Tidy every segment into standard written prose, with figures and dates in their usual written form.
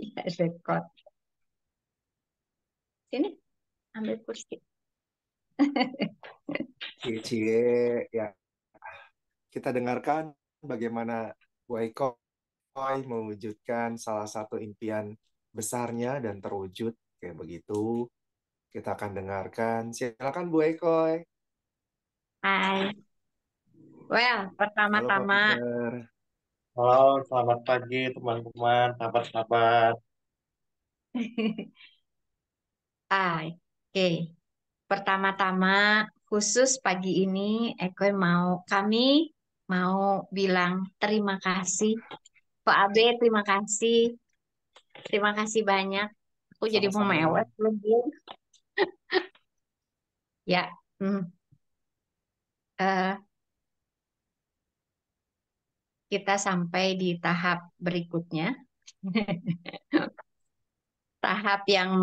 Ya, rekod. Sini, ambil kursi. Cie-cie, ya kita dengarkan bagaimana Bu Ikoy mewujudkan salah satu impian besarnya dan terwujud kayak begitu. Kita akan dengarkan. Silakan Bu Ikoy. Hai. Well, Halo Pak pertama-tama, Peter. Halo, selamat pagi teman-teman, sahabat-sahabat. oke. Pertama-tama, khusus pagi ini, kami mau bilang terima kasih. Pak Abe, terima kasih banyak. Aku jadi mau Sama-sama. mewek lagi. Ya, hmm, eh, kita sampai di tahap berikutnya, tahap yang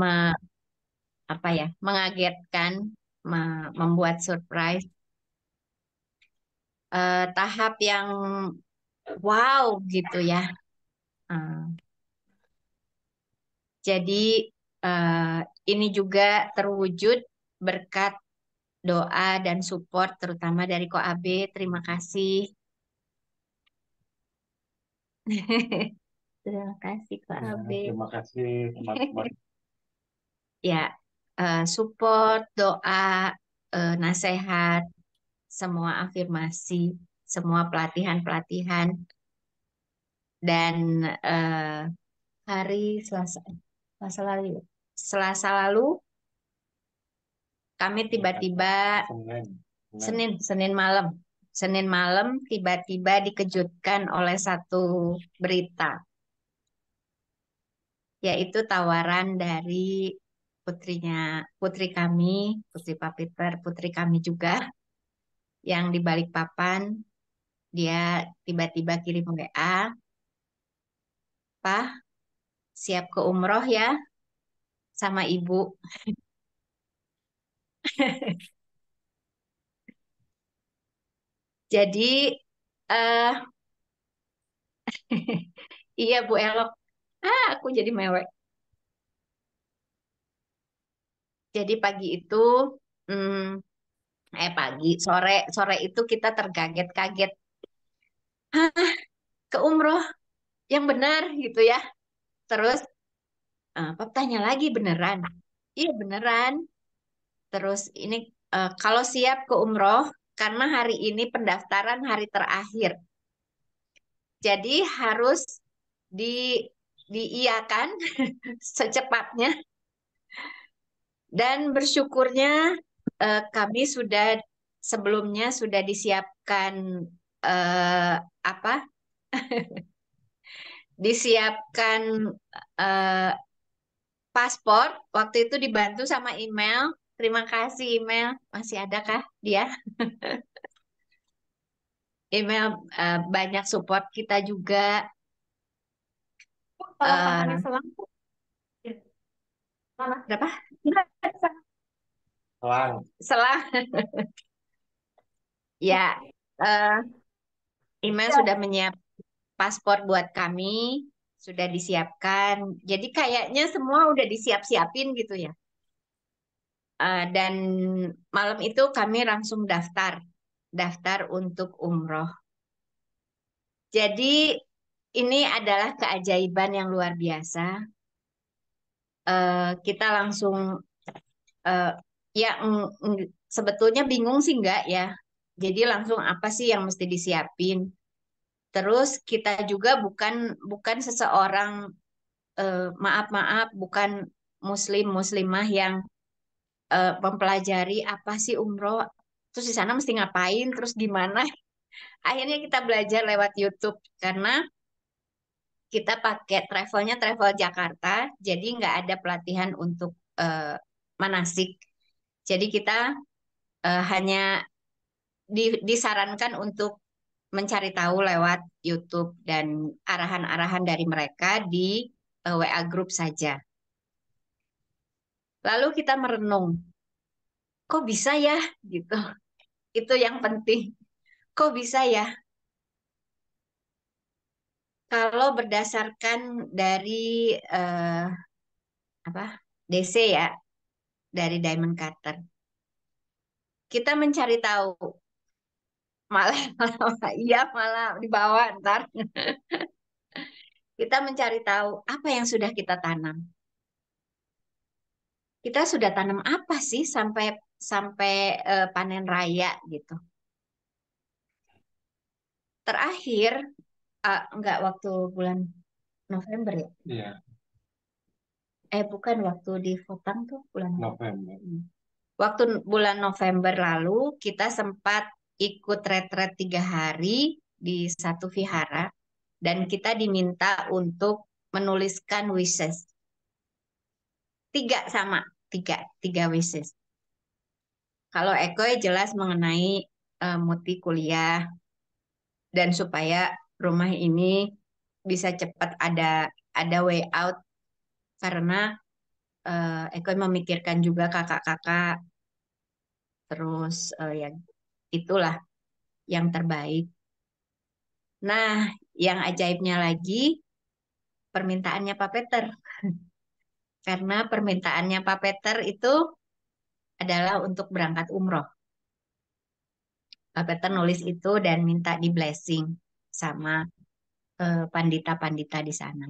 apa ya, mengagetkan, membuat surprise, tahap yang wow gitu ya. Eh, jadi eh, ini juga terwujud berkat doa dan support terutama dari Ko Abe. Terima kasih. Terima kasih Ko Ya, Abe. terima kasih teman-teman. Ya, support, doa, nasihat, semua afirmasi, semua pelatihan-pelatihan dan eh, hari Selasa lalu, ya? Selasa lalu kami tiba-tiba Senin, Senin. Senin malam tiba-tiba dikejutkan oleh satu berita, yaitu tawaran dari putrinya, putri kami, putri Pak Peter, putri kami juga yang di Balikpapan. Dia tiba-tiba kirim WA, Pak, siap ke umroh ya sama ibu. Jadi, eh iya Bu Elok, aku jadi mewek. Jadi pagi itu, hmm, sore, sore itu kita terkaget-kaget. Hah, ke umroh yang benar gitu ya. Terus, Pap tanya lagi beneran. Iya beneran. Terus ini kalau siap ke umroh, karena hari ini pendaftaran hari terakhir. Jadi harus di diiyakan secepatnya. Dan bersyukurnya kami sudah sebelumnya sudah disiapkan apa? Disiapkan eh, paspor. Waktu itu dibantu sama email. Terima kasih email. Masih adakah dia? Email banyak support kita juga. Kalau pamannya eh selang, mana? Berapa? Selang, Setelah ya eh, email sudah menyiapkan paspor buat kami, sudah disiapkan. Jadi kayaknya semua udah disiap-siapin gitu ya. Dan malam itu kami langsung daftar untuk umroh. Jadi ini adalah keajaiban yang luar biasa. Kita langsung eh, ya sebetulnya bingung sih enggak ya. Jadi langsung apa sih yang mesti disiapin? Terus kita juga bukan bukan seseorang maaf-maaf bukan muslimah yang mempelajari apa sih umroh, terus di sana mesti ngapain, terus gimana. Akhirnya kita belajar lewat YouTube karena kita pakai travelnya travel Jakarta, jadi nggak ada pelatihan untuk manasik. Jadi kita hanya disarankan untuk mencari tahu lewat YouTube dan arahan-arahan dari mereka di WA group saja. Lalu kita merenung, kok bisa ya gitu. Itu yang penting. Kok bisa ya? Kalau berdasarkan dari eh, apa DC ya, dari Diamond Cutter, kita mencari tahu malah malah iya malah dibawa ntar kita mencari tahu apa yang sudah kita tanam. Kita sudah tanam apa sih sampai sampai panen raya gitu. Terakhir enggak waktu bulan November ya? Iya, Bukan waktu di Fotang tuh bulan apa? November. Waktu bulan November lalu kita sempat ikut retret 3 hari di satu vihara dan kita diminta untuk menuliskan wishes. Tiga sama, tiga wishes. Kalau Eko jelas mengenai Muti kuliah dan supaya rumah ini bisa cepat ada way out karena Eko memikirkan juga kakak-kakak terus ya itulah yang terbaik. Nah, yang ajaibnya lagi permintaannya Pak Peter karena permintaannya Pak Peter itu adalah untuk berangkat umroh. Pak Peter nulis itu dan minta di blessing sama pandita-pandita di sana.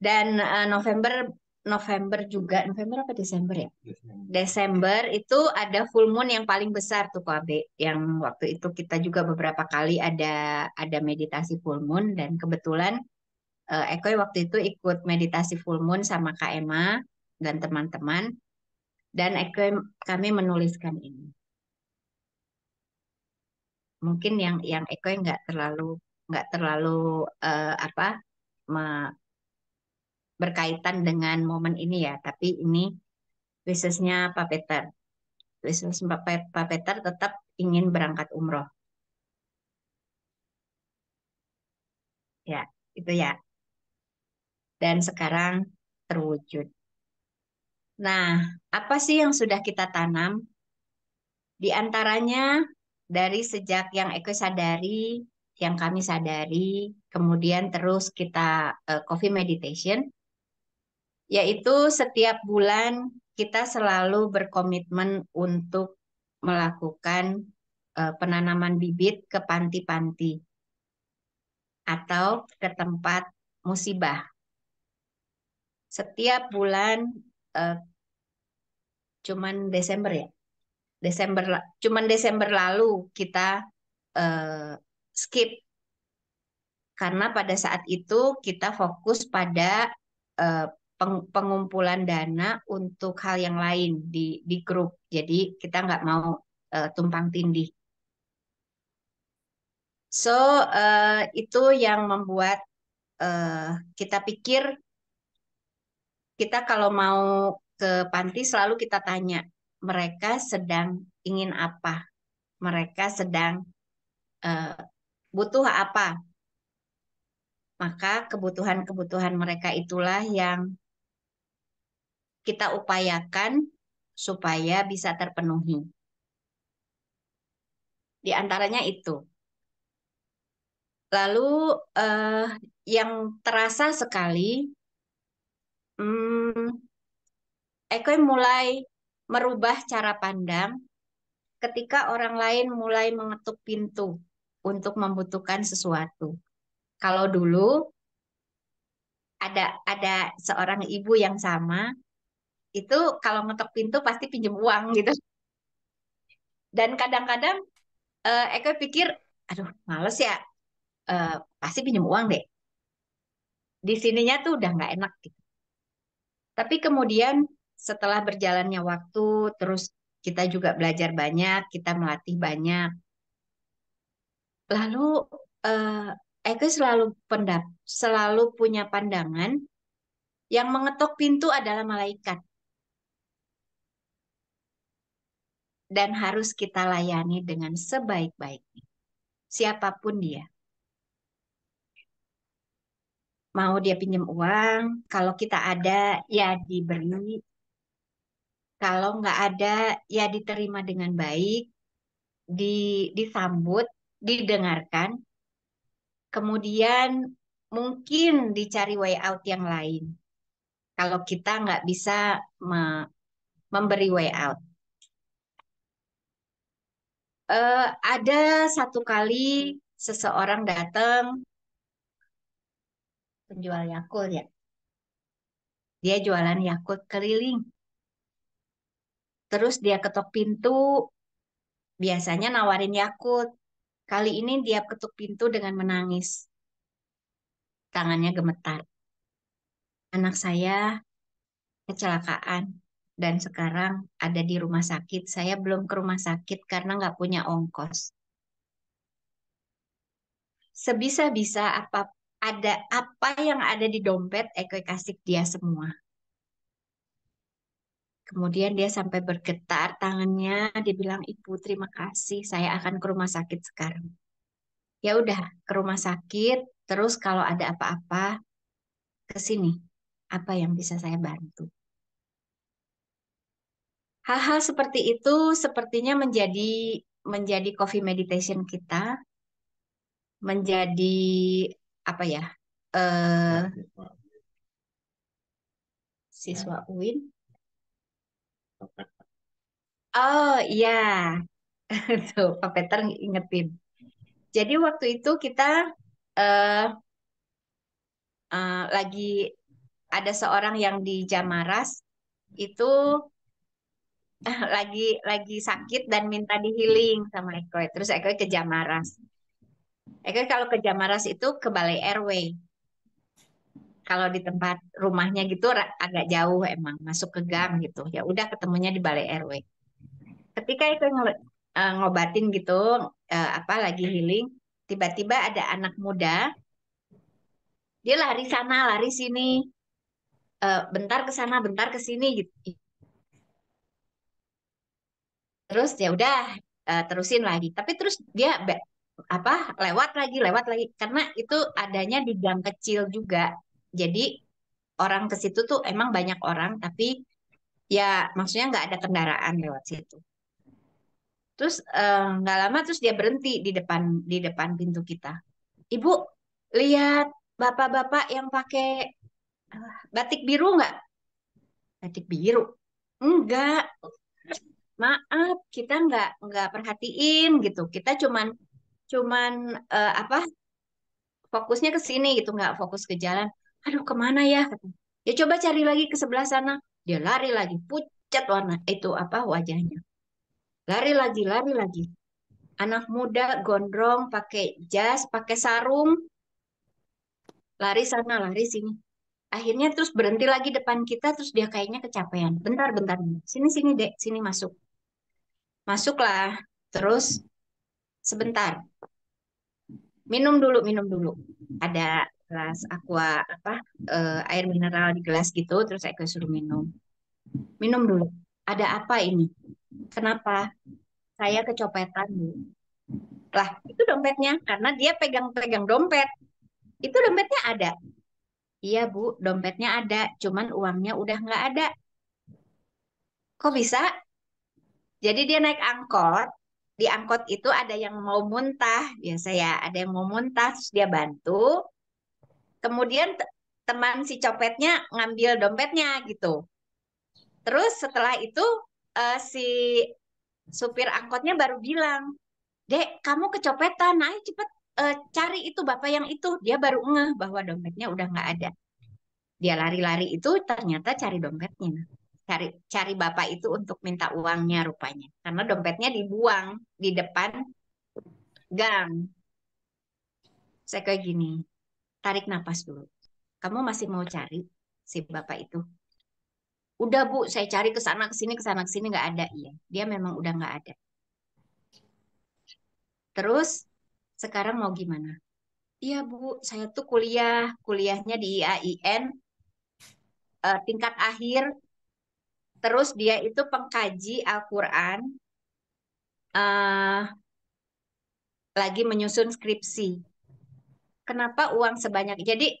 Dan November November juga November apa Desember ya? Desember. Desember itu ada full moon yang paling besar tuh Pak Abe. Yang waktu itu kita juga beberapa kali ada meditasi full moon dan kebetulan Eko waktu itu ikut meditasi full moon sama Kak Emma dan teman-teman dan kami menuliskan ini. Mungkin yang Eko nggak terlalu apa berkaitan dengan momen ini ya, tapi ini wishes-nya Pak Peter. Wishes Pak Peter tetap ingin berangkat umroh. Ya, itu ya. Dan sekarang terwujud. Nah, apa sih yang sudah kita tanam? Di antaranya dari sejak yang Eko sadari, yang kami sadari, kemudian terus kita coffee meditation, yaitu setiap bulan kita selalu berkomitmen untuk melakukan penanaman bibit ke panti-panti atau ke tempat musibah. Setiap bulan eh, cuman Desember ya. Cuman Desember lalu kita eh, skip karena pada saat itu kita fokus pada eh, pengumpulan dana untuk hal yang lain di grup. Jadi kita nggak mau tumpang tindih. So itu yang membuat eh, kita pikir kita kalau mau ke panti selalu kita tanya mereka sedang ingin apa, mereka sedang eh, butuh apa. Maka kebutuhan-kebutuhan mereka itulah yang kita upayakan supaya bisa terpenuhi. Di antaranya itu. Lalu eh, yang terasa sekali, hmm, Eko mulai merubah cara pandang ketika orang lain mulai mengetuk pintu untuk membutuhkan sesuatu. Kalau dulu ada seorang ibu yang sama, itu kalau ngetok pintu pasti pinjam uang gitu. Dan kadang-kadang Eko pikir, aduh males ya, eh, pasti pinjam uang deh. Di sininya tuh udah nggak enak gitu. Tapi kemudian setelah berjalannya waktu, terus kita juga belajar banyak, kita melatih banyak. Lalu eh, Eko selalu punya pandangan yang mengetok pintu adalah malaikat dan harus kita layani dengan sebaik-baiknya. Siapapun dia. Mau dia pinjam uang, kalau kita ada ya diberi, kalau nggak ada ya diterima dengan baik, disambut, didengarkan. Kemudian mungkin dicari way out yang lain. Kalau kita nggak bisa memberi way out. Ada satu kali seseorang datang, penjual Yakult ya. Dia jualan Yakult keliling. Terus dia ketok pintu, biasanya nawarin Yakult. Kali ini dia ketuk pintu dengan menangis. Tangannya gemetar. Anak saya kecelakaan dan sekarang ada di rumah sakit. Saya belum ke rumah sakit karena nggak punya ongkos. Sebisa-bisa apa yang ada di dompet, Eko kasih dia semua. Kemudian dia sampai bergetar tangannya, dia bilang, "Ibu, terima kasih, saya akan ke rumah sakit sekarang." Ya udah, ke rumah sakit, terus kalau ada apa-apa, ke sini. Apa yang bisa saya bantu? Hal-hal seperti itu sepertinya menjadi coffee meditation kita, menjadi apa ya? eh Siswa UIN. Oh iya, tuh Pak Peter ingetin. Jadi waktu itu kita eh, lagi ada seorang yang di Jamaras itu lagi sakit dan minta di healing sama Eko. Terus Eko ke Jamaras. Eko kalau ke Jamaras itu ke Balai RW. Kalau di tempat rumahnya gitu agak jauh emang masuk ke gang gitu. Ya udah ketemunya di Balai RW. Ketika Eko ngobatin gitu apa lagi healing, tiba-tiba ada anak muda, dia lari sana, lari sini, bentar ke sana, bentar ke sini gitu. Terus ya udah terusin lagi. Tapi terus dia apa lewat lagi karena itu adanya di gang kecil juga. Jadi orang ke situ tuh emang banyak orang, tapi ya maksudnya nggak ada kendaraan lewat situ. Terus nggak lama terus dia berhenti di depan pintu kita. Ibu, lihat bapak-bapak yang pakai batik biru nggak? Batik biru? Enggak, maaf, kita nggak perhatiin gitu. Kita cuman cuman apa fokusnya ke sini gitu, nggak fokus ke jalan. Aduh, kemana ya? Ya coba cari lagi ke sebelah sana. Dia lari lagi, pucat warna itu apa wajahnya. Lari lagi, lari lagi. Anak muda gondrong, pakai jas, pakai sarung, lari sana, lari sini. Akhirnya terus berhenti lagi depan kita, terus dia kayaknya kecapean. Bentar, bentar. Sini, sini, Dek. Sini masuk. Masuklah. Terus sebentar. Minum dulu, minum dulu. Ada gelas aqua apa air mineral di gelas gitu, terus aku suruh minum. Minum dulu. Ada apa ini? Kenapa? Saya kecopetan, Bu. Lah, itu dompetnya karena dia pegang-pegang dompet. Itu dompetnya ada. Iya, Bu, dompetnya ada, cuman uangnya udah nggak ada. Kok bisa? Jadi dia naik angkot, di angkot itu ada yang mau muntah, biasa ya, ada yang mau muntah, terus dia bantu. Kemudian teman si copetnya ngambil dompetnya gitu. Terus setelah itu si supir angkotnya baru bilang, "Dek, kamu kecopetan, ayo cepet cari itu bapak yang itu." Dia baru ngeh bahwa dompetnya udah nggak ada. Dia lari-lari itu ternyata cari dompetnya. Cari cari bapak itu untuk minta uangnya rupanya. Karena dompetnya dibuang di depan gang. Saya kayak gini, tarik napas dulu. Kamu masih mau cari si bapak itu? Udah Bu, saya cari ke sana ke sini nggak ada. Iya, dia memang udah nggak ada. Terus sekarang mau gimana? Iya Bu, saya tuh kuliahnya di IAIN tingkat akhir. Terus dia itu pengkaji Al-Quran, eh, lagi menyusun skripsi. Kenapa uang sebanyak? Jadi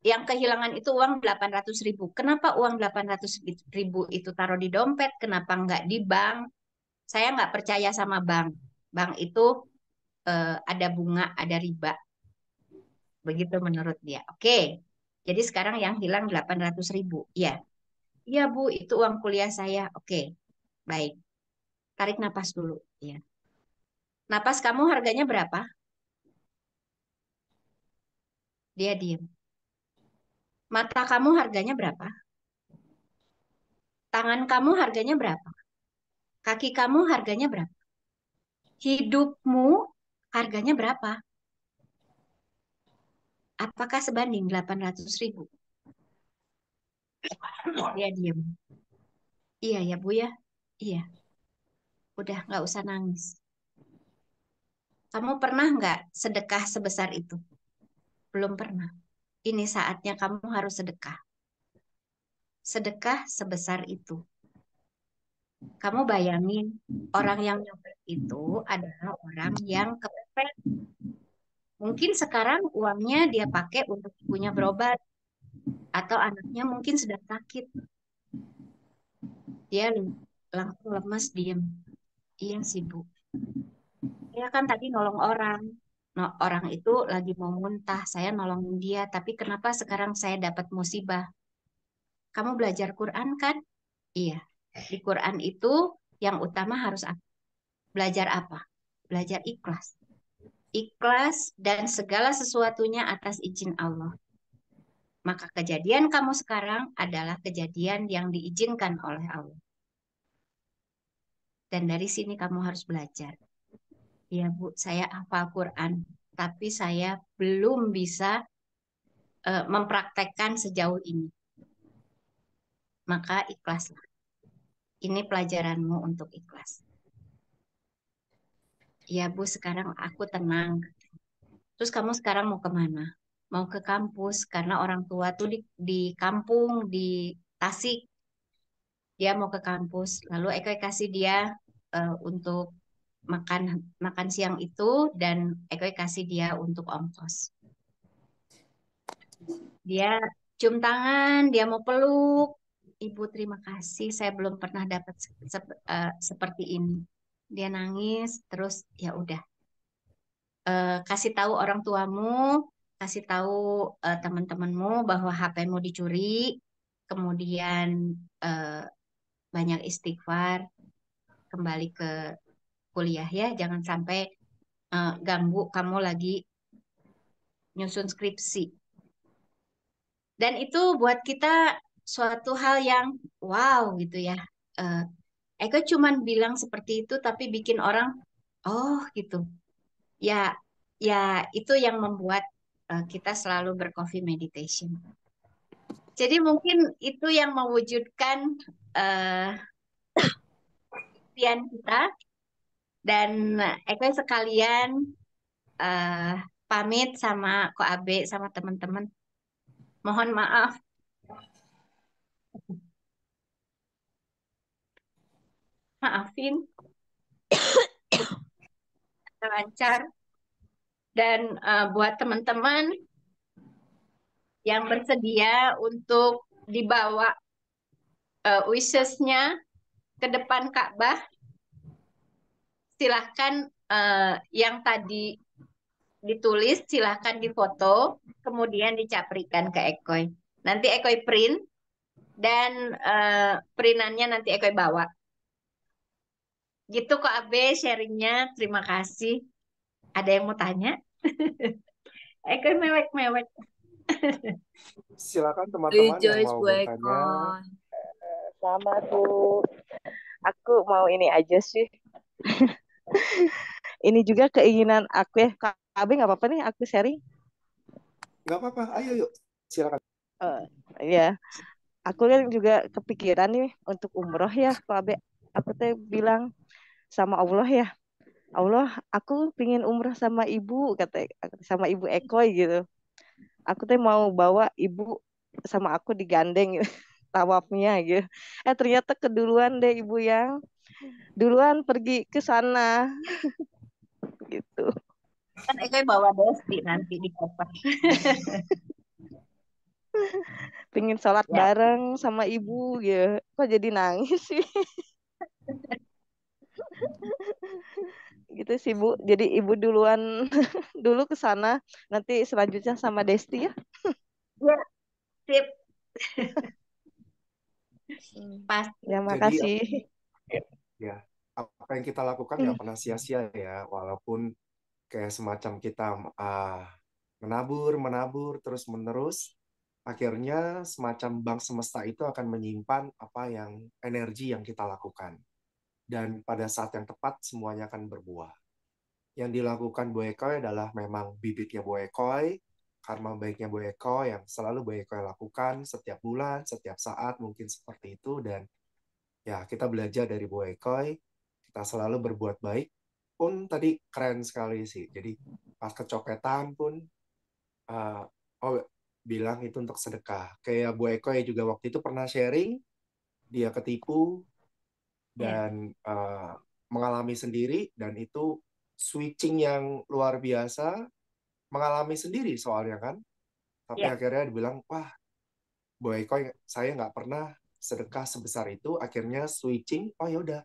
yang kehilangan itu uang 800.000. Kenapa uang 800.000 itu taruh di dompet? Kenapa nggak di bank? Saya nggak percaya sama bank. Bank itu ada bunga, ada riba. Begitu menurut dia. Oke. Jadi sekarang yang hilang 800.000. Iya. Iya, Bu, itu uang kuliah saya. Oke. Baik. Tarik napas dulu. Iya. Napas kamu harganya berapa? Dia diem. Mata kamu harganya berapa? Tangan kamu harganya berapa? Kaki kamu harganya berapa? Hidupmu harganya berapa? Apakah sebanding 800.000? Dia diem. Iya ya Bu ya. Iya. Udah nggak usah nangis. Kamu pernah nggak sedekah sebesar itu? Belum pernah. Ini saatnya kamu harus sedekah. Sedekah sebesar itu. Kamu bayangin, orang yang nyopet itu adalah orang yang kepepet. Mungkin sekarang uangnya dia pakai untuk ibunya berobat, atau anaknya mungkin sedang sakit. Dia langsung lemes, diem. Iya sih, Bu. Saya kan tadi nolong orang. No, orang itu lagi mau muntah, saya nolongin dia. Tapi kenapa sekarang saya dapat musibah? Kamu belajar Quran kan? Iya. Di Quran itu yang utama harus apa? Belajar apa? Belajar ikhlas. Ikhlas dan segala sesuatunya atas izin Allah. Maka kejadian kamu sekarang adalah kejadian yang diizinkan oleh Allah. Dan dari sini kamu harus belajar. Ya Bu, saya hafal Quran, tapi saya belum bisa mempraktekkan sejauh ini. Maka ikhlaslah. Ini pelajaranmu untuk ikhlas. Ya Bu, sekarang aku tenang. Terus kamu sekarang mau kemana? Mau ke kampus, karena orang tua tuh di kampung, di Tasik. Dia mau ke kampus. Lalu Eko kasih dia untuk makan makan siang itu, dan Eko kasih dia untuk ongkos. Dia cium tangan, dia mau peluk. Ibu, terima kasih. Saya belum pernah dapat seperti ini. Dia nangis, terus ya udah. Kasih tahu orang tuamu, kasih tahu teman-temanmu bahwa HP-mu dicuri, kemudian eh, banyak istighfar, kembali ke kuliah ya, jangan sampai ganggu kamu lagi nyusun skripsi. Dan itu buat kita suatu hal yang wow gitu ya. Eh, Eko cuman bilang seperti itu tapi bikin orang oh gitu. Ya, ya itu yang membuat kita selalu bercoffee meditation. Jadi mungkin itu yang mewujudkan eh impian kita, dan Eko sekalian eh, pamit sama Ko Abe sama teman-teman. Mohon maaf, maafin lancar, dan buat teman-teman yang bersedia untuk dibawa wishes-nya ke depan Ka'bah, silahkan yang tadi ditulis silahkan difoto, kemudian dicaprikan ke Ekoy. Nanti Ekoy print, dan printannya nanti Ekoy bawa. Gitu kok Abe sharingnya. Terima kasih. Ada yang mau tanya? Ekoy mewek-mewek. Silakan teman-teman yang Rejoice mau Bu bertanya. Eko. Sama Bu. Aku mau ini aja sih. Ini juga keinginan aku ya. Kak Abe nggak apa-apa nih aku sharing. Nggak apa-apa, ayo yuk. Silakan. Ya, aku kan juga kepikiran nih untuk umroh ya, Kak Abe. Aku teh bilang sama Allah ya, Allah, aku pingin umroh sama ibu, kata sama ibu Ekoy gitu. Aku teh mau bawa ibu sama aku digandeng gitu, tawafnya gitu. Ternyata keduluan deh ibu yang duluan pergi ke sana gitu. Kan Ekoy bawa Desti nanti di koper. Pingin sholat Ya. bareng sama ibu gitu. Kok jadi nangis sih? Gitu gitu sih Bu. Jadi Ibu duluan dulu ke sana, nanti selanjutnya sama Desti ya. Ya, sip. Hmm. Pas. Ya Jadi makasih. ya, apa yang kita lakukan nggak pernah sia-sia ya, walaupun kayak semacam kita ah, menabur, menabur terus-menerus, akhirnya semacam bank semesta itu akan menyimpan apa yang energi yang kita lakukan. Dan pada saat yang tepat semuanya akan berbuah. Yang dilakukan Bu Ekoy adalah memang bibitnya Bu Ekoy, karma baiknya Bu Ekoy yang selalu Bu Ekoy lakukan setiap bulan, setiap saat mungkin seperti itu. Dan ya kita belajar dari Bu Ekoy, kita selalu berbuat baik. Pun tadi keren sekali sih. Jadi pas kecopetan pun uh, oh bilang itu untuk sedekah. Kayak Bu Eko ya juga waktu itu pernah sharing, dia ketipu Ya, dan mengalami sendiri dan itu switching yang luar biasa, mengalami sendiri soalnya kan. Tapi ya, akhirnya dibilang, wah Bu Eko saya nggak pernah sedekah sebesar itu, akhirnya switching, oh ya udah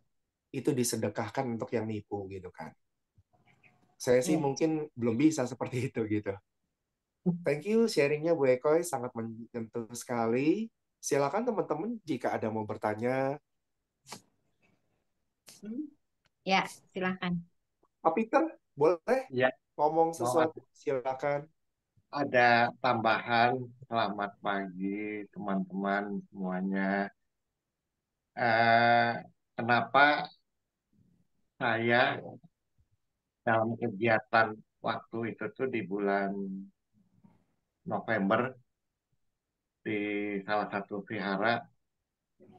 itu disedekahkan untuk yang nipu gitu kan. Saya sih ya. mungkin belum bisa seperti itu gitu. Thank you sharingnya Bu Ekoy, sangat menyentuh sekali. Silakan teman-teman jika ada mau bertanya. Hmm, ya, silakan. Pak Peter, boleh Ya, ngomong mau sesuatu? Silakan. ada tambahan. Selamat pagi teman-teman semuanya. Eh, Kenapa saya dalam kegiatan waktu itu tuh di bulan November di salah satu vihara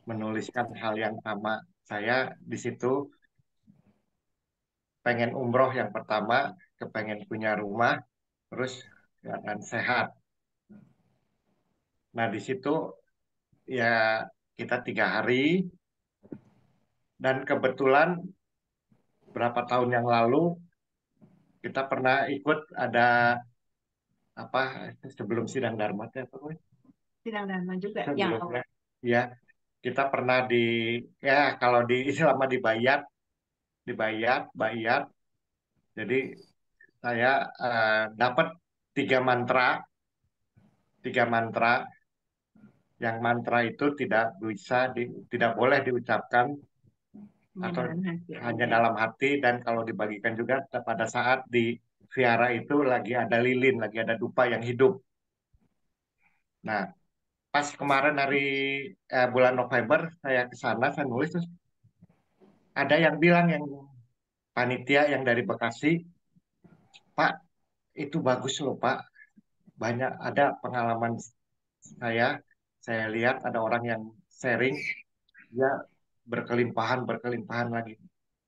menuliskan hal yang sama. Saya di situ pengen umroh yang pertama, kepengen punya rumah, terus keadaan sehat. Nah di situ ya kita 3 hari dan kebetulan berapa tahun yang lalu kita pernah ikut ada apa sebelum sidang Dharma itu apa namanya? Sidang Dharma juga yang Sebelumnya awal. ya kita pernah ya kalau di selama dibayar dibayar bayar jadi saya dapat 3 mantra 3 mantra yang mantra itu tidak boleh diucapkan Hanya atau dalam hati hanya aja. dalam hati dan kalau dibagikan juga pada saat di viara itu lagi ada lilin lagi ada dupa yang hidup. Nah pas kemarin hari bulan November saya ke sana saya nulis terus ada yang bilang yang panitia yang dari Bekasi, Pak, itu bagus loh Pak. Banyak ada pengalaman saya, saya lihat ada orang yang sharing, dia berkelimpahan, berkelimpahan lagi.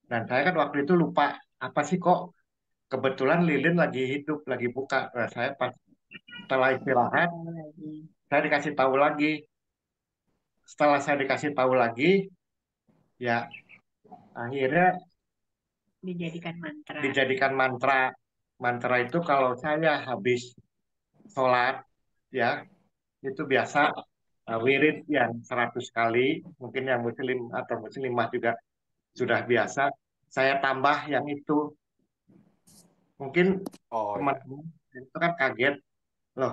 Dan saya kan waktu itu lupa, apa sih kok kebetulan lilin lagi hidup, lagi buka. Nah, saya pas setelah istirahat, Tahu lagi. saya dikasih tahu lagi. Setelah saya dikasih tahu lagi, ya akhirnya Dijadikan mantra. dijadikan mantra. Mantra itu kalau saya habis sholat, ya itu biasa wirid yang 100 kali, mungkin yang muslim atau muslimah juga sudah biasa. Saya tambah yang itu, mungkin Oh ya. teman-teman itu kan kaget, loh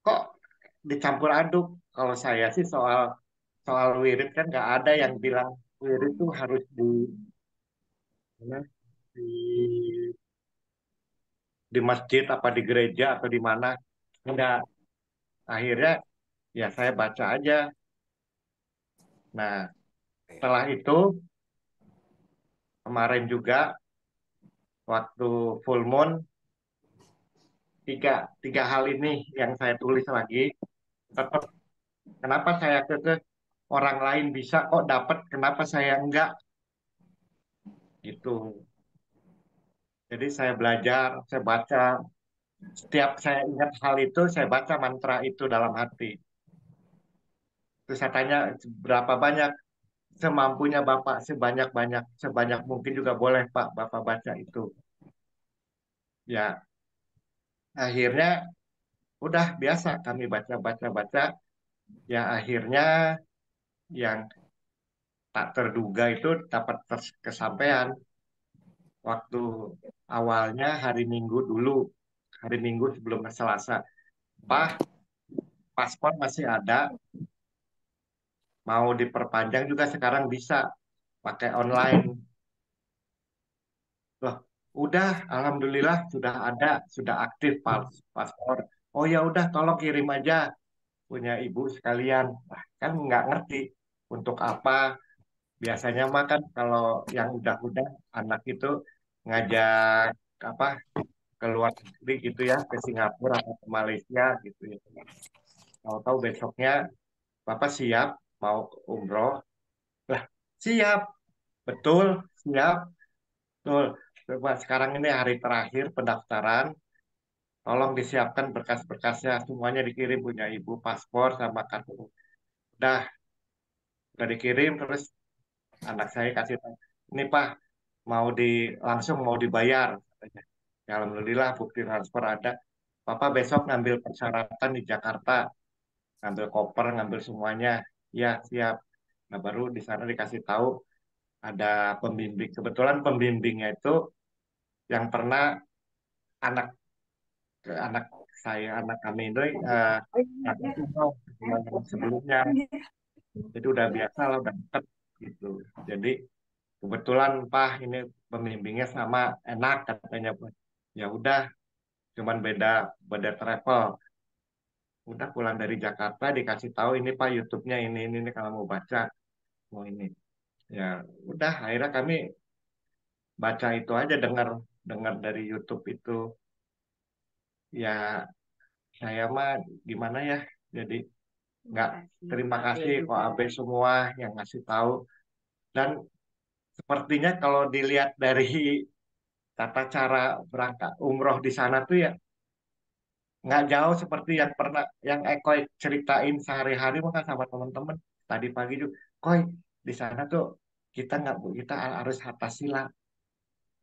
kok dicampur aduk? Kalau saya sih soal soal wirid kan nggak ada yang bilang wirid itu harus ya, di di masjid apa di gereja atau di mana. Enggak. Akhirnya ya saya baca aja. Nah, Ya. setelah itu kemarin juga waktu full moon tiga tiga hal ini yang saya tulis lagi tetap kenapa saya ke orang lain bisa kok dapat kenapa saya enggak gitu jadi saya belajar saya baca setiap saya ingat hal itu saya baca mantra itu dalam hati terus saya tanya berapa banyak semampunya Bapak sebanyak sebanyak mungkin juga boleh Pak Bapak baca itu ya akhirnya udah biasa kami baca baca baca ya akhirnya yang tak terduga itu dapat kesampaian waktu awalnya hari Minggu dulu, hari Minggu sebelum Selasa. Pak, paspor masih ada, mau diperpanjang juga sekarang bisa pakai online. Loh, udah, alhamdulillah sudah ada, sudah aktif paspor. Oh ya udah, tolong kirim aja punya ibu sekalian. Nah, kan nggak ngerti untuk apa. Biasanya mah kan kalau yang udah anak itu ngajak apa ke luar negeri gitu ya, ke Singapura atau ke Malaysia gitu ya. Tahu-tahu besoknya Bapak siap mau ke umroh. Lah, siap, betul, siap, betul. Coba sekarang ini hari terakhir pendaftaran, tolong disiapkan berkas-berkasnya, semuanya dikirim punya ibu, paspor sama kartu. Udah, udah dikirim, terus anak saya kasih tahu, ini Pak, langsung mau dibayar. Katanya. Ya, alhamdulillah bukti transfer ada. Papa besok ngambil persyaratan di Jakarta, ngambil koper, ngambil semuanya. Ya, siap. Nah, baru di sana dikasih tahu ada pembimbing. Kebetulan pembimbingnya itu yang pernah anak anak anak kami itu praktek umroh yang sebelumnya. Jadi udah biasa lah, udah deket gitu. Jadi kebetulan Pak ini pembimbingnya sama, enak katanya. Ya udah, cuman beda beda travel. Udah pulang dari Jakarta dikasih tahu ini Pak YouTube-nya ini kalau mau baca mau ini. Ya udah akhirnya kami baca itu aja, dengar dengar dari YouTube itu. Ya saya mah gimana ya. Jadi nggak, terima kasih kok Abe semua yang ngasih tahu. Dan sepertinya kalau dilihat dari tata cara berangkat umroh di sana tuh ya nggak jauh seperti yang pernah yang Eko ceritain sehari-hari mungkin sama teman-teman tadi pagi juga. Koi, di sana tuh kita nggak kita harus atas sila.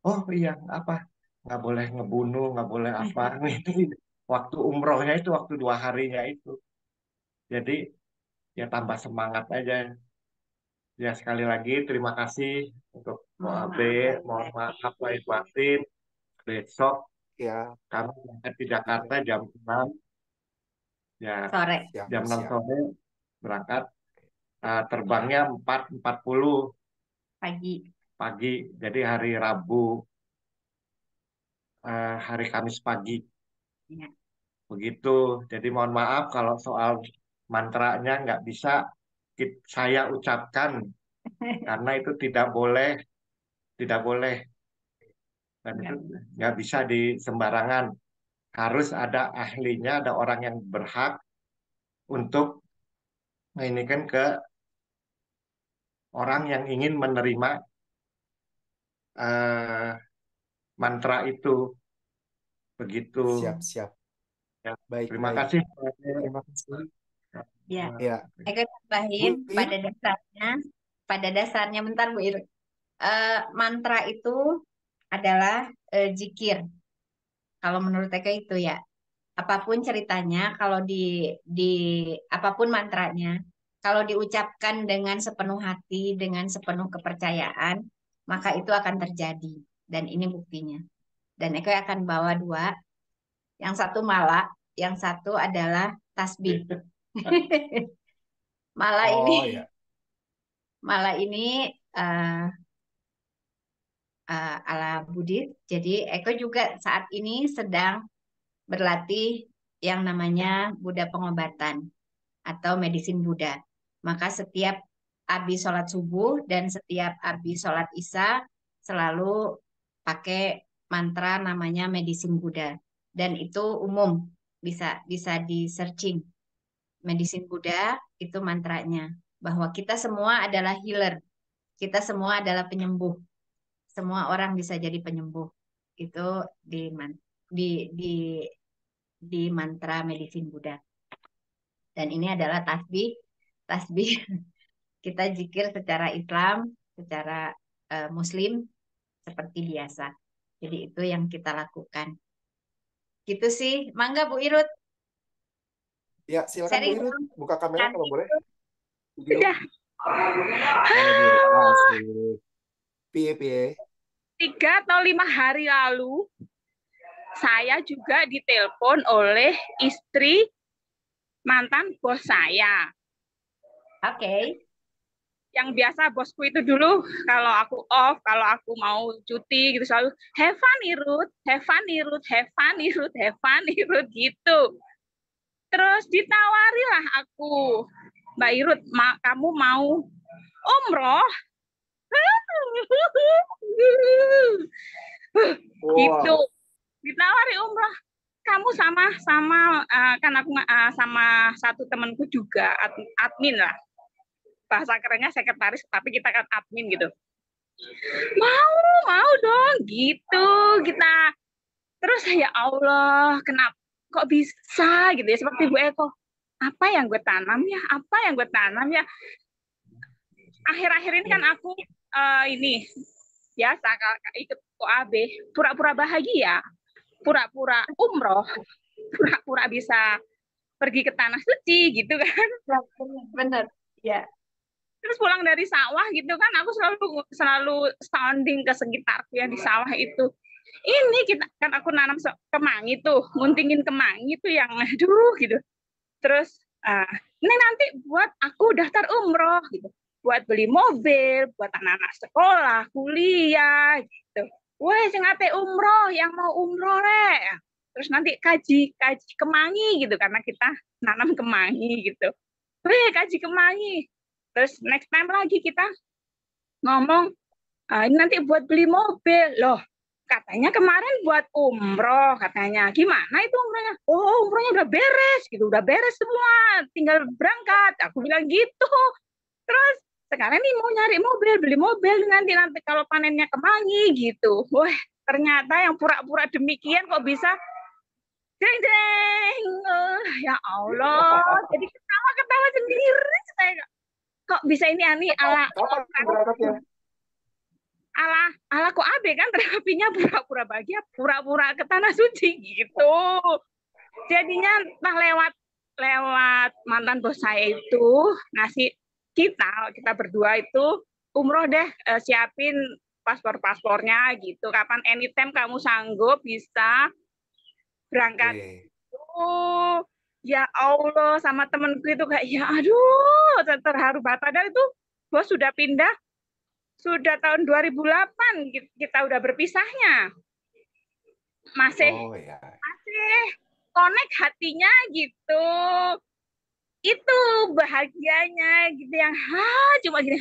Oh iya, apa, nggak boleh ngebunuh, nggak boleh apa. Itu waktu umrohnya itu waktu 2 harinya itu. Jadi ya tambah semangat aja. Ya sekali lagi terima kasih untuk OAB. Mohon maaf lahir batin. Besok Ya, kami berangkat ke Jakarta jam 6. Ya, Sore siap, jam 6 siap. sore berangkat. Terbangnya 4.40 pagi. pagi. Jadi hari Rabu, hari Kamis pagi. Ya. Begitu. Jadi mohon maaf kalau soal mantranya nggak bisa saya ucapkan karena itu tidak boleh dan itu nggak bisa di sembarangan. Harus ada ahlinya, ada orang yang berhak untuk menginginkan ke orang yang ingin menerima eh, mantra itu. Begitu. Siap, siap. Ya, Baik, terima baik. kasih. Terima kasih. Ya, Ya, Eka tambahin Bu Ir, pada dasarnya bentar Bu Ir. Mantra itu adalah zikir. Kalau menurut Eka itu ya, apapun ceritanya, kalau di apapun mantranya, kalau diucapkan dengan sepenuh hati, dengan sepenuh kepercayaan, maka itu akan terjadi. Dan ini buktinya. Dan Eka akan bawa dua, yang satu mala, yang satu adalah tasbih. Mala ini, oh ya, mala ini eh, ala Buddhis. Jadi Eko juga saat ini sedang berlatih yang namanya Buddha pengobatan atau medisin Buddha. Maka setiap habis sholat subuh dan setiap habis sholat isya selalu pakai mantra namanya medisin Buddha. Dan itu umum, bisa bisa di searching. Medisin Buddha itu mantranya bahwa kita semua adalah healer, kita semua adalah penyembuh. Semua orang bisa jadi penyembuh. Itu di di di mantra medisin Buddha. Dan ini adalah tasbih, tasbih kita zikir secara Islam, secara Muslim seperti biasa. Jadi itu yang kita lakukan. Gitu sih. Mangga Bu Irut, ya silakan Bu sharing Irut, dong. buka kamera kalau Nanti boleh. itu Video. Udah. Mana dia? Asik. Piye, piye. 3 atau 5 hari lalu saya juga ditelepon oleh istri mantan bos saya. Oke. Yang biasa bosku itu dulu kalau aku off, kalau aku mau cuti gitu selalu have fun Irut, have fun Irut, have fun Irut, have fun Irut gitu. Terus ditawarilah aku, Mbak Irut, kamu mau umroh? Gitu. Wow. Ditawari umroh. Kamu sama kan aku sama satu temanku juga admin lah. Bahasa kerennya sekretaris, tapi kita kan admin gitu. Mau dong gitu kita. Terus ya Allah, kenapa kok bisa gitu ya, seperti Bu Eko. Apa yang gue tanam ya? Apa yang gue tanam ya? Akhir-akhir ini kan aku ini biasa ikut OAB, pura-pura bahagia, pura-pura umroh, pura-pura bisa pergi ke tanah suci gitu kan. Bener. Ya. Terus pulang dari sawah gitu kan, aku selalu sounding ke sekitarku yang di sawah itu. Ini kita kan aku nanam kemangi tuh, nguntingin kemangi tuh yang aduh gitu. Terus ini nanti buat aku daftar umroh gitu, buat beli mobil, buat anak-anak sekolah, kuliah gitu. Wah, sing ate umroh, yang mau umroh re. Terus nanti kaji kemangi gitu, karena kita nanam kemangi gitu. Weh, kaji kemangi. Terus next time lagi kita ngomong, ini nanti buat beli mobil. Loh, katanya kemarin buat umroh katanya. Gimana itu umrohnya? Oh, umrohnya udah beres gitu, udah beres semua, tinggal berangkat. Aku bilang gitu. Terus sekarang nih mau nyari mobil, beli mobil nanti kalau panennya kemangi gitu. Wah, ternyata yang pura-pura demikian kok bisa jeng jeng. Ya Allah, jadi ketawa sendiri saya. Kok bisa ini Ani ala Kapan berangkatnya? ala kok Abe kan terapinya pura-pura bahagia, pura-pura ke tanah suci gitu. Jadinya entah lewat mantan bos saya itu ngasih kita berdua itu umroh deh, siapin paspornya gitu. Kapan anytime kamu sanggup bisa berangkat. Ya Allah, sama temenku itu kayak ya aduh terharu banget. Padahal itu bos sudah pindah, sudah tahun 2008 kita udah berpisahnya. Masih connect hatinya gitu. Itu bahagianya gitu yang cuma gini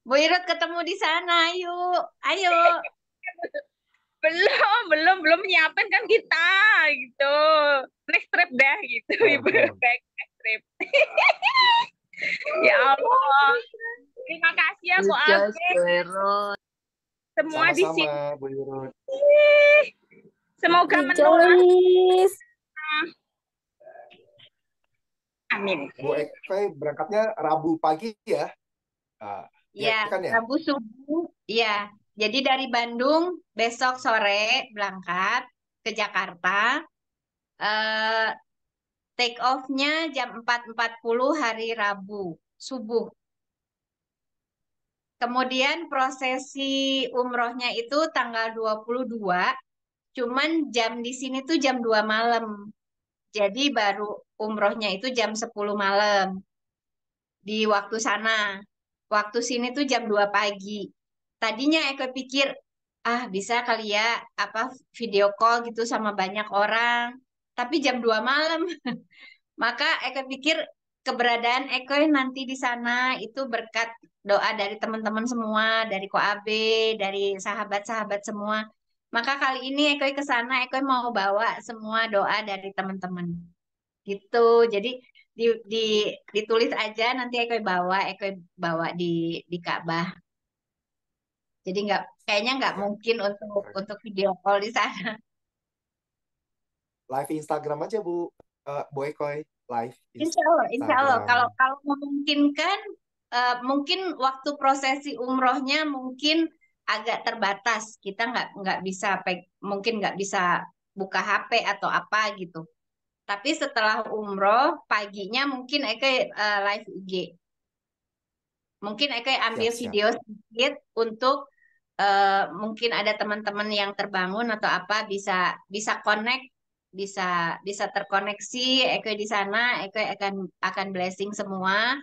Bu Irut ketemu di sana, ayo. belum nyiapin kan kita gitu. Next trip deh gitu, Ibu. Next trip. Ya Allah. Terima kasih ya Bu Abe. Semua di sini. Sama-sama, Bu Irut. Semoga menular. Amin. Bu Eko berangkatnya Rabu pagi ya? Ya, kan ya? Rabu subuh. Ya, jadi dari Bandung besok sore berangkat ke Jakarta. Take off-nya jam 4.40 hari Rabu subuh. Kemudian prosesi umrohnya itu tanggal 22, cuman jam di sini tuh jam 2 malam. Jadi baru umrohnya itu jam 10 malam di waktu sana. Waktu sini tuh jam 2 pagi. Tadinya Eko pikir, bisa kali ya video call gitu sama banyak orang. Tapi jam 2 malam. Maka Eko pikir keberadaan Eko nanti di sana itu berkat doa dari teman-teman semua, dari Koabe, dari sahabat-sahabat semua. Maka kali ini Eko ke sana, Eko mau bawa semua doa dari teman-teman. Gitu. Jadi ditulis aja nanti Eko bawa di Ka'bah. Jadi kayaknya nggak mungkin untuk video call di sana. Live Instagram aja Bu Eko live. Insya Allah. Kalau memungkinkan, mungkin waktu prosesi umrohnya mungkin agak terbatas. Kita mungkin nggak bisa buka HP atau apa gitu. Tapi setelah umroh paginya mungkin Eke live IG. Mungkin Eke ambil video sedikit untuk mungkin ada teman-teman yang terbangun atau apa bisa bisa connect, bisa bisa terkoneksi. Eko di sana, Eko akan blessing semua,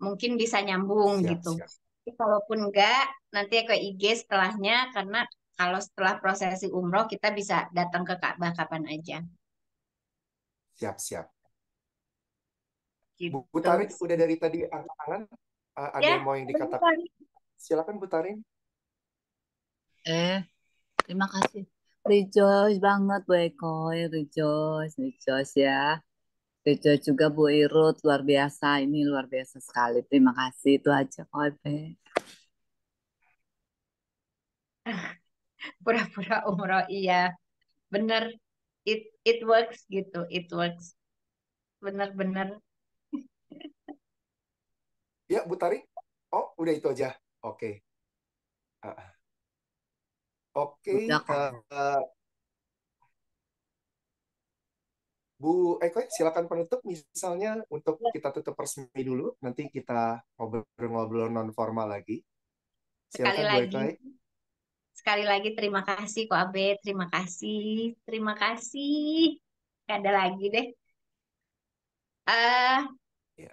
mungkin bisa nyambung Siap, gitu. siap. Tapi kalaupun enggak, nanti Eko IG setelahnya, karena kalau setelah prosesi umroh kita bisa datang ke Ka'bah kapan aja Siap, siap. Bu gitu. Tarin, udah dari tadi angkat tangan. Ada Ya, yang mau yang dikatakan? Silakan Bu Tarin. Terima kasih. Rejoice banget Bu Ekoy, rejoice, rejoice ya. Rejoice juga Bu Irut, luar biasa. Ini luar biasa sekali. Terima kasih, itu aja kok, Be. pura-pura umroh, iya bener, it works gitu, it works, bener-bener. Ya, Bu Tarin. Oh, udah itu aja. Oke. Ah, Oke. Udah kok. Bu Eko, silakan penutup misalnya untuk kita tutup resmi dulu. Nanti kita ngobrol-ngobrol non formal lagi. Sekali Silakan Bu lagi, Eko. sekali lagi terima kasih kok Abe, terima kasih. Gak ada lagi deh. eh Ya.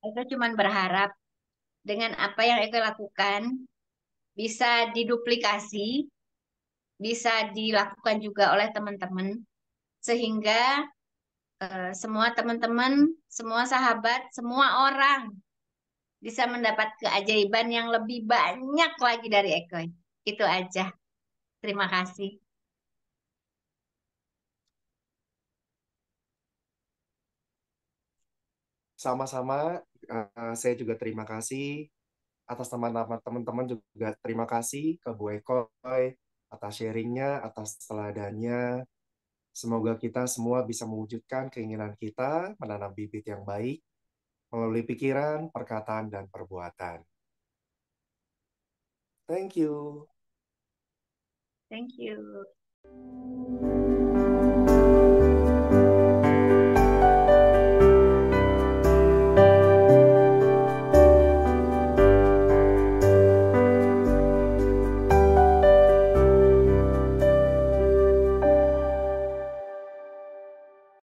Eko cuman berharap dengan apa yang Eko lakukan bisa diduplikasi, bisa dilakukan juga oleh teman-teman, sehingga semua teman-teman, semua sahabat, semua orang bisa mendapat keajaiban yang lebih banyak lagi dari Eko. Itu aja. Terima kasih. Sama-sama, saya juga terima kasih atas teman-teman teman-teman, juga terima kasih ke Bu Ekoy atas sharingnya, atas teladannya. Semoga kita semua bisa mewujudkan keinginan kita menanam bibit yang baik melalui pikiran, perkataan, dan perbuatan. Thank you. Thank you.